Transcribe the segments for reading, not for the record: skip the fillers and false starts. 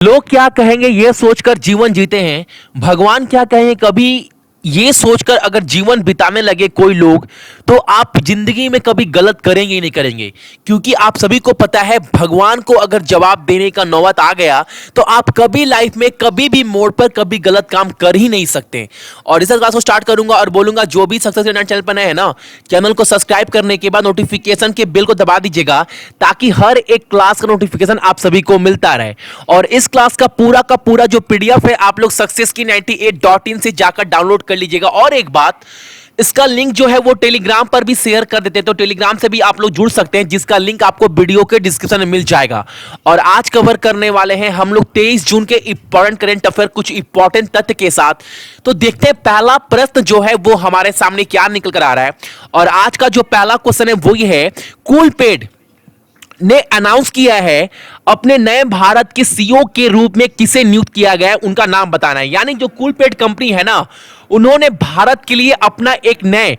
लोग क्या कहेंगे ये सोचकर जीवन जीते हैं। भगवान क्या कहेंगे कभी ये सोचकर अगर जीवन बिताने लगे कोई लोग, तो आप जिंदगी में कभी गलत करेंगे ही नहीं करेंगे। क्योंकि आप सभी को पता है भगवान को अगर जवाब देने का नौबत आ गया तो आप कभी लाइफ में कभी भी मोड़ पर कभी गलत काम कर ही नहीं सकते। और इस क्लास को स्टार्ट करूंगा और बोलूंगा जो भी सक्सेस चैनल पर नए है ना, चैनल को सब्सक्राइब करने के बाद नोटिफिकेशन के बेल को दबा दीजिएगा ताकि हर एक क्लास का नोटिफिकेशन आप सभी को मिलता रहे। और इस क्लास का पूरा जो पीडीएफ है आप लोग success-की98.in से जाकर डाउनलोड कर लीजिएगा। और एक बात, इसका लिंक जो है वो टेलीग्राम पर भी शेयर कर देते हैं, तो टेलीग्राम से भी आप लोग जुड़ सकते हैं, जिसका लिंक आपको वीडियो के डिस्क्रिप्शन में मिल जाएगा। और आज कवर करने वाले हैं हम लोग 23 जून के इंपॉर्टेंट करंट अफेयर कुछ इंपॉर्टेंट तथ्य के साथ। तो देखते हैं पहला प्रश्न जो है वो हमारे सामने क्या निकल कर आ रहा है। और आज का जो पहला क्वेश्चन है वो ये है, कूलपेड ने अनाउंस किया है अपने नए भारत के सीईओ के रूप में किसे नियुक्त किया गया है, उनका नाम बताना है। यानी जो कूलपेड कंपनी है ना, उन्होंने भारत के लिए अपना एक नए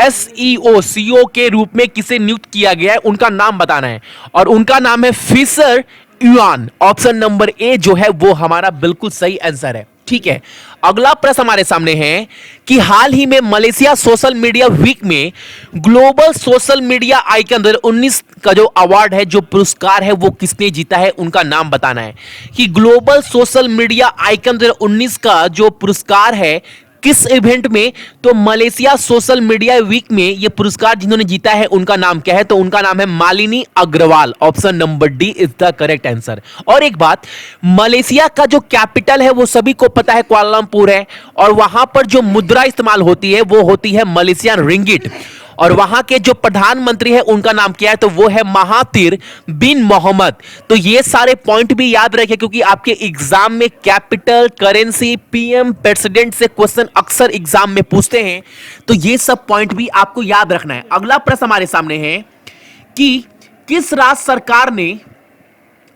सीईओ के रूप में किसे नियुक्त किया गया है, उनका नाम बताना है। और उनका नाम है Fisher Yuan. Option number A जो है वो हमारा बिल्कुल सही आंसर है। ठीक है, अगला प्रश्न हमारे सामने है कि हाल ही में मलेशिया सोशल मीडिया वीक में ग्लोबल सोशल मीडिया आइकन 2019 का जो अवार्ड है, जो पुरस्कार है, वो किसने जीता है, उनका नाम बताना है। कि ग्लोबल सोशल मीडिया आइकन 2019 का जो पुरस्कार है किस इवेंट में, तो मलेशिया सोशल मीडिया वीक में ये पुरस्कार जिन्होंने जीता है उनका नाम क्या है, तो उनका नाम है Malini Agarwal. Option number D is the correct answer. और एक बात, मलेशिया का जो कैपिटल है वो सभी को पता है कुआलालंपुर है, और वहां पर जो मुद्रा इस्तेमाल होती है वो होती है मलेशियन रिंगिट। और वहां के जो प्रधानमंत्री है उनका नाम क्या है, तो वो है महातिर बिन मोहम्मद। तो ये सारे पॉइंट भी याद रखें क्योंकि आपके एग्जाम में कैपिटल, करेंसी, पीएम, प्रेसिडेंट से क्वेश्चन अक्सर एग्जाम में पूछते हैं, तो ये सब पॉइंट भी आपको याद रखना है। अगला प्रश्न हमारे सामने है कि किस राज्य सरकार ने,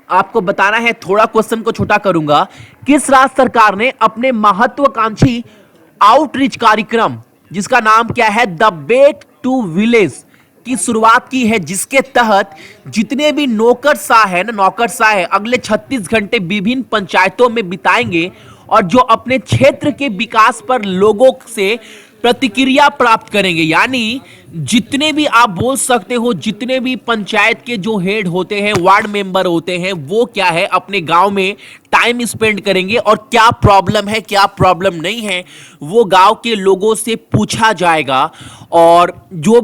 आपको बताना है, थोड़ा क्वेश्चन को छोटा करूंगा, किस राज्य सरकार ने अपने महत्वाकांक्षी आउटरीच कार्यक्रम जिसका नाम क्या है, द बैक टू विलेज की शुरुआत की है, जिसके तहत जितने भी नौकरशाह है अगले 36 घंटे विभिन्न पंचायतों में बिताएंगे और जो अपने क्षेत्र के विकास पर लोगों से प्रतिक्रिया प्राप्त करेंगे। यानी जितने भी आप बोल सकते हो, जितने भी पंचायत के जो हेड होते हैं, वार्ड मेंबर होते हैं, वो क्या है अपने गांव में टाइम स्पेंड करेंगे और क्या प्रॉब्लम है, क्या प्रॉब्लम नहीं है, वो गांव के लोगों से पूछा जाएगा। और जो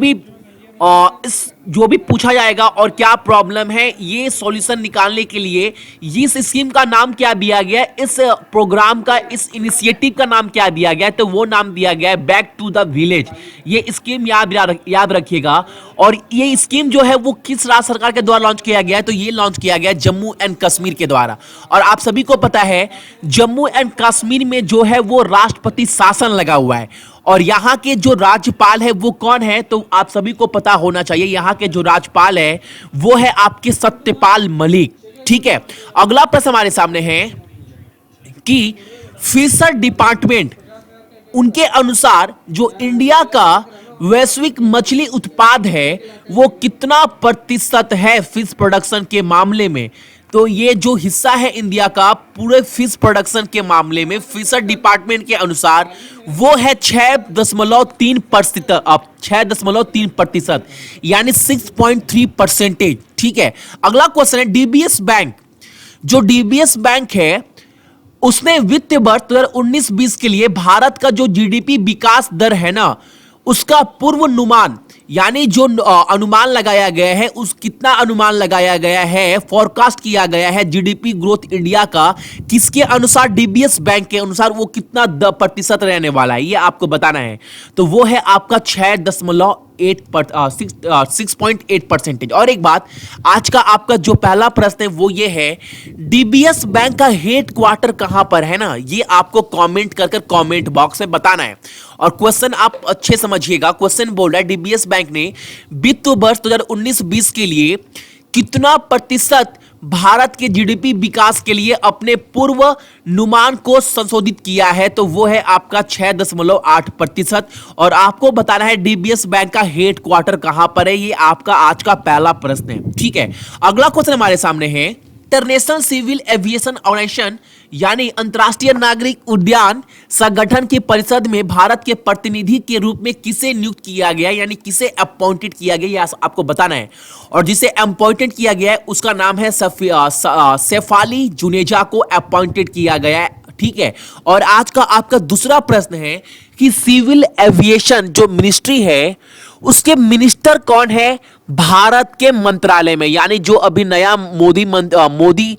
भी पूछा जाएगा और क्या प्रॉब्लम है, ये सॉल्यूशन निकालने के लिए इस स्कीम का नाम क्या दिया गया है, इस प्रोग्राम का, इस इनिशिएटिव का नाम क्या दिया गया है, तो वो नाम दिया गया है बैक टू द विलेज। ये स्कीम याद रखिएगा। और ये स्कीम जो है वो किस राज्य सरकार के द्वारा लॉन्च किया गया है, तो ये लॉन्च किया गया है जम्मू एंड कश्मीर के द्वारा। और आप सभी को पता है जम्मू एंड कश्मीर में जो है वो राष्ट्रपति शासन लगा हुआ है। और यहाँ के जो राज्यपाल है वो कौन है, तो आप सभी को पता होना चाहिए। यहाँ के जो राज्यपाल है वो है आपके सत्यपाल मलिक। ठीक है, अगला प्रश्न हमारे सामने है कि फिशर डिपार्टमेंट, उनके अनुसार जो इंडिया का वैश्विक मछली उत्पाद है वो कितना प्रतिशत है फिश प्रोडक्शन के मामले में। तो ये जो हिस्सा है इंडिया का पूरे फिश प्रोडक्शन के मामले में फिशर डिपार्टमेंट के अनुसार वो है 6.3%, यानी 6.3%। ठीक है, अगला क्वेश्चन है डीबीएस बैंक। जो डीबीएस बैंक है उसने वित्त वर्ष 2019-20 के लिए भारत का जो जीडीपी विकास दर है ना, उसका पूर्वानुमान, यानी जो अनुमान लगाया गया है, उस कितना अनुमान लगाया गया है, फोरकास्ट किया गया है जीडीपी ग्रोथ इंडिया का, किसके अनुसार, डीबीएस बैंक के अनुसार वो कितना प्रतिशत रहने वाला है, ये आपको बताना है। तो वो है आपका 6.8%। और एक बात, आज का आपका जो पहला प्रश्न है वो ये है, डीबीएस बैंक का हेड क्वार्टर कहां पर है ना, ये आपको कमेंट कर कमेंट बॉक्स में बताना है। और क्वेश्चन आप अच्छे समझिएगा, क्वेश्चन बोल रहा है डीबीएस बैंक ने वित्त वर्ष 2019-20 के लिए कितना प्रतिशत भारत के जीडीपी विकास के लिए अपने पूर्वानुमान को संशोधित किया है, तो वो है आपका 6.8%। और आपको बताना है डीबीएस बैंक का हेड क्वार्टर कहां पर है, ये आपका आज का पहला प्रश्न है। ठीक है, अगला क्वेश्चन हमारे सामने है इंटरनेशनल सिविल एविएशन ऑर्गेनाइजेशन यानी अंतर्राष्ट्रीय नागरिक उड्डयन संगठन की परिषद में भारत के प्रतिनिधि के रूप में किसे नियुक्त किया गया, यानी किसे अपॉइंटेड किया गया, यह आपको बताना है। और जिसे अपॉइंटेड किया गया है उसका नाम है शेफाली जुनेजा को अपॉइंटेड किया गया है। ठीक है। और आज का आपका दूसरा प्रश्न है कि सिविल एविएशन जो मिनिस्ट्री है उसके मिनिस्टर कौन है भारत के मंत्रालय में, यानी जो अभी नया मोदी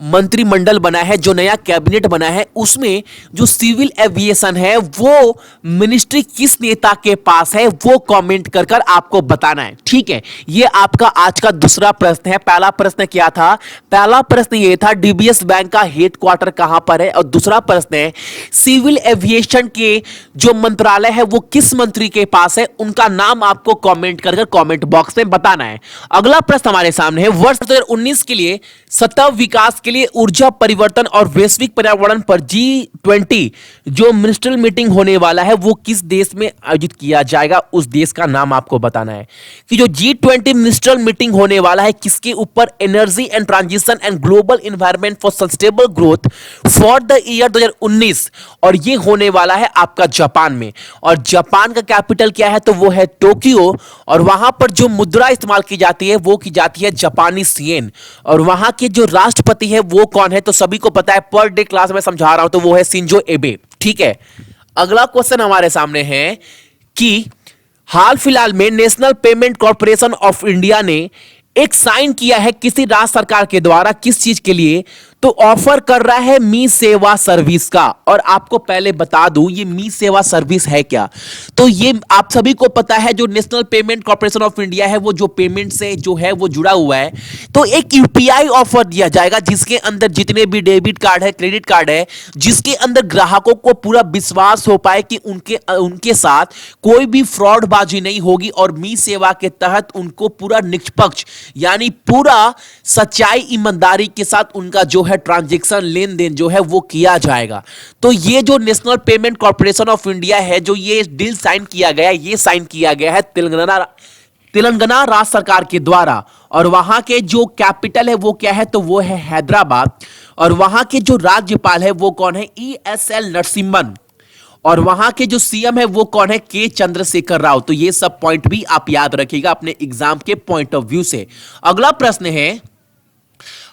मंत्रिमंडल बना है, जो नया कैबिनेट बना है, उसमें जो सिविल एविएशन है वो मिनिस्ट्री किस नेता के पास है वो कमेंट कर कर आपको बताना है। ठीक है। ये आपका आज का दूसरा प्रश्न है। पहला प्रश्न क्या था? पहला प्रश्न ये था डीबीएस बैंक का हेडक्वार्टर कहां पर है, और दूसरा प्रश्न है सिविल एविएशन के जो मंत्रालय है वो किस मंत्री के पास है, उनका नाम आपको कमेंट कर कमेंट बॉक्स में बताना है। अगला प्रश्न हमारे सामने है वर्ष 2019 के लिए सतत विकास के लिए ऊर्जा परिवर्तन और वैश्विक पर्यावरण पर G20 जो मिनिस्ट्रियल मीटिंग होने वाला है वो किस देश में आयोजित किया जाएगा, उस देश का नाम आपको बताना है। कि जो G20 मिनिस्ट्रियल मीटिंग होने वाला है किसके ऊपर? Energy and transition and global environment for sustainable growth for the year 2019, और ये होने वाला है आपका जापान में। और जापान का कैपिटल क्या है? तो वो है टोक्यो। और वहां पर जो मुद्रा इस्तेमाल की जाती है वो की जाती है जापानी येन। और वहां के जो राष्ट्रपति है वो कौन है? तो सभी को पता है, पर डे क्लास में समझा रहा हूं, तो वो है शिंजो एबे। ठीक है। अगला क्वेश्चन हमारे सामने है कि हाल फिलहाल में national payment corporation of India ने एक साइन किया है किसी राज्य सरकार के द्वारा, किस चीज के लिए? तो ऑफर कर रहा है मी सेवा सर्विस का। और आपको पहले बता दूं ये मी सेवा सर्विस है क्या। तो ये आप सभी को पता है जो national payment corporation of India है वो जो पेमेंट से जो है वो जुड़ा हुआ है, तो एक यूपीआई ऑफर दिया जाएगा जिसके अंदर जितने भी डेबिट कार्ड है, क्रेडिट कार्ड है, जिसके अंदर ग्राहकों को पूरा विश्वास हो पाए कि उनके साथ कोई भी फ्रॉडबाजी नहीं होगी, और मी सेवा के तहत उनको पूरा निष्पक्ष यानी पूरा सच्चाई ईमानदारी के साथ उनका जो है ट्रांजैक्शन लेन देन जो है वो किया जाएगा। तो ये जो national payment corporation of India है जो ये डील साइन किया गया है, ये साइन किया गया है तेलंगाना राज्य सरकार के द्वारा। और वहां के जो कैपिटल है वो क्या है? तो वो है हैदराबाद। और वहां के जो राज्यपाल है वो कौन है? ESL नरसिम्हन। और वहां के जो सीएम है वो कौन है? के चंद्रशेखर राव। तो ये सब पॉइंट भी आप याद रखिएगा अपने एग्जाम के पॉइंट ऑफ व्यू से। अगला प्रश्न है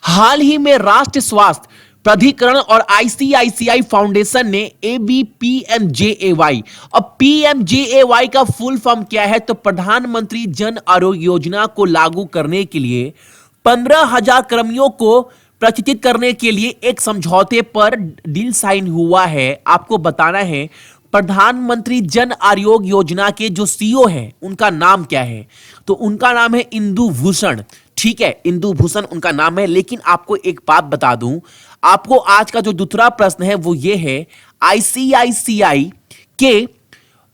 हाल ही में राष्ट्रीय स्वास्थ्य प्राधिकरण और आईसीआईसीआई फाउंडेशन ने ABPMJAY, अब PMJAY का फुल फॉर्म क्या है? तो प्रधानमंत्री जन आरोग्य योजना को लागू करने के लिए 15,000 कर्मियों को प्रशिक्षित करने के लिए एक समझौते पर डील साइन हुआ है। आपको बताना है प्रधानमंत्री जन आरोग्य योजना के जो सीईओ हैं उनका नाम क्या है? तो उनका नाम है इंदु भूषण। ठीक है, इंदु भूषण उनका नाम है। लेकिन आपको एक बात बता दूं, आपको आज का जो दूसरा प्रश्न है वो ये है आईसीआईसीआई के,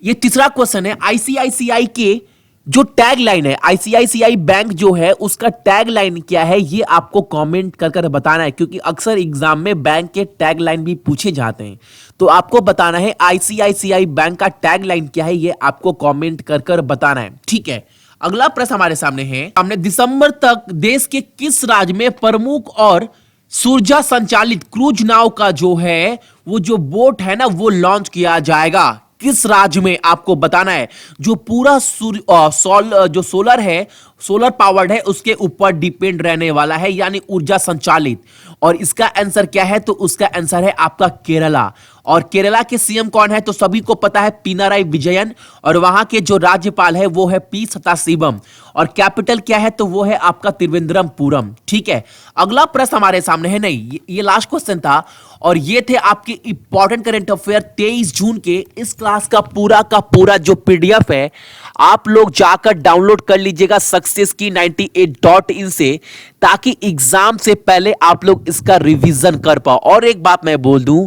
ये तीसरा क्वेश्चन है आईसीआईसीआई के जो टैग लाइन है, आईसीआईसीआई बैंक जो है उसका टैग लाइन क्या है, ये आपको कमेंट कर कर बताना है, क्योंकि अक्सर एग्जाम में बैंक के टैग लाइन भी पूछे जाते हैं। तो आपको बताना है आईसीआईसीआई बैंक का टैग लाइन क्या है, ये आपको कमेंट कर कर बताना है। ठीक है। अगला प्रश्न हमारे सामने है, हमने दिसंबर तक देश के किस राज्य में प्रमुख और सूर्या संचालित क्रूज नाव का जो है वो जो बोट है ना वो लॉन्च किया जाएगा? किस राज्य में आपको बताना है। जो पूरा जो सोलर है, सोलर पावर्ड है, उसके ऊपर डिपेंड रहने वाला है, यानी ऊर्जा संचालित। और इसका आंसर क्या है? तो उसका आंसर है आपका केरला। और केरला के सीएम कौन है? तो सभी को पता है पिनाराई विजयन। और वहां के जो राज्यपाल है वो है पी सदाशिवम। और कैपिटल क्या है? तो वो है आपका त्रिवेंद्रमपुरम। ठीक है। अगला प्रश्न हमारे सामने है, नहीं ये लास्ट क्वेश्चन था, और ये थे आपके इंपॉर्टेंट करंट अफेयर 23 जून के। इस क्लास का पूरा जो पीडीएफ है आप लोग जाकर डाउनलोड कर लीजिएगा successkey98.in से, ताकि एग्जाम से पहले आप लोग इसका रिवीजन कर पाओ। और एक बात मैं बोल दूं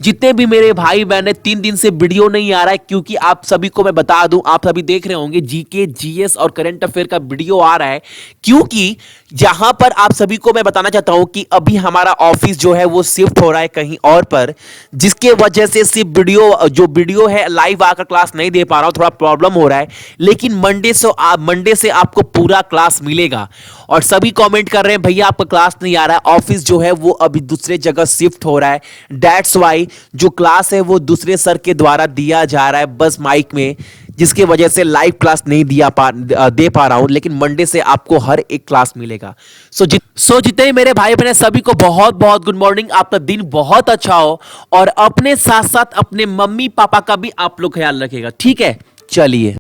जितने भी मेरे भाई बहन है 3 दिन से वीडियो नहीं आ रहा है, क्योंकि आप सभी को मैं बता दूं, आप सभी देख रहे होंगे जीके जीएस और करंट अफेयर का वीडियो आ रहा है, क्योंकि जहां पर आप सभी को मैं बताना चाहता हूं कि अभी हमारा ऑफिस जो है वो शिफ्ट हो रहा है कहीं और पर, जिसके वजह से सिर्फ वीडियो है लाइव आकर क्लास नहीं दे पा रहा हूं, थोड़ा प्रॉब्लम हो रहा है। लेकिन मंडे से आपको पूरा क्लास मिलेगा। और सभी कमेंट कर रहे हैं भैया आपका क्लास नहीं आ रहा है, ऑफिस जो है वो अभी दूसरे जगह शिफ्ट हो रहा है, दैट्स वाई जो क्लास है वो दूसरे सर के द्वारा दिया जा रहा है बस माइक में, जिसके वजह से लाइव क्लास नहीं दे पा रहा हूं। लेकिन मंडे से आपको हर एक क्लास मिलेगा। जितने मेरे भाई बहन सभी को बहुत बहुत गुड मॉर्निंग, आपका दिन बहुत अच्छा हो और अपने साथ साथ अपने मम्मी पापा का भी आप लोग ख्याल रखिएगा, ठीक है? चलिए।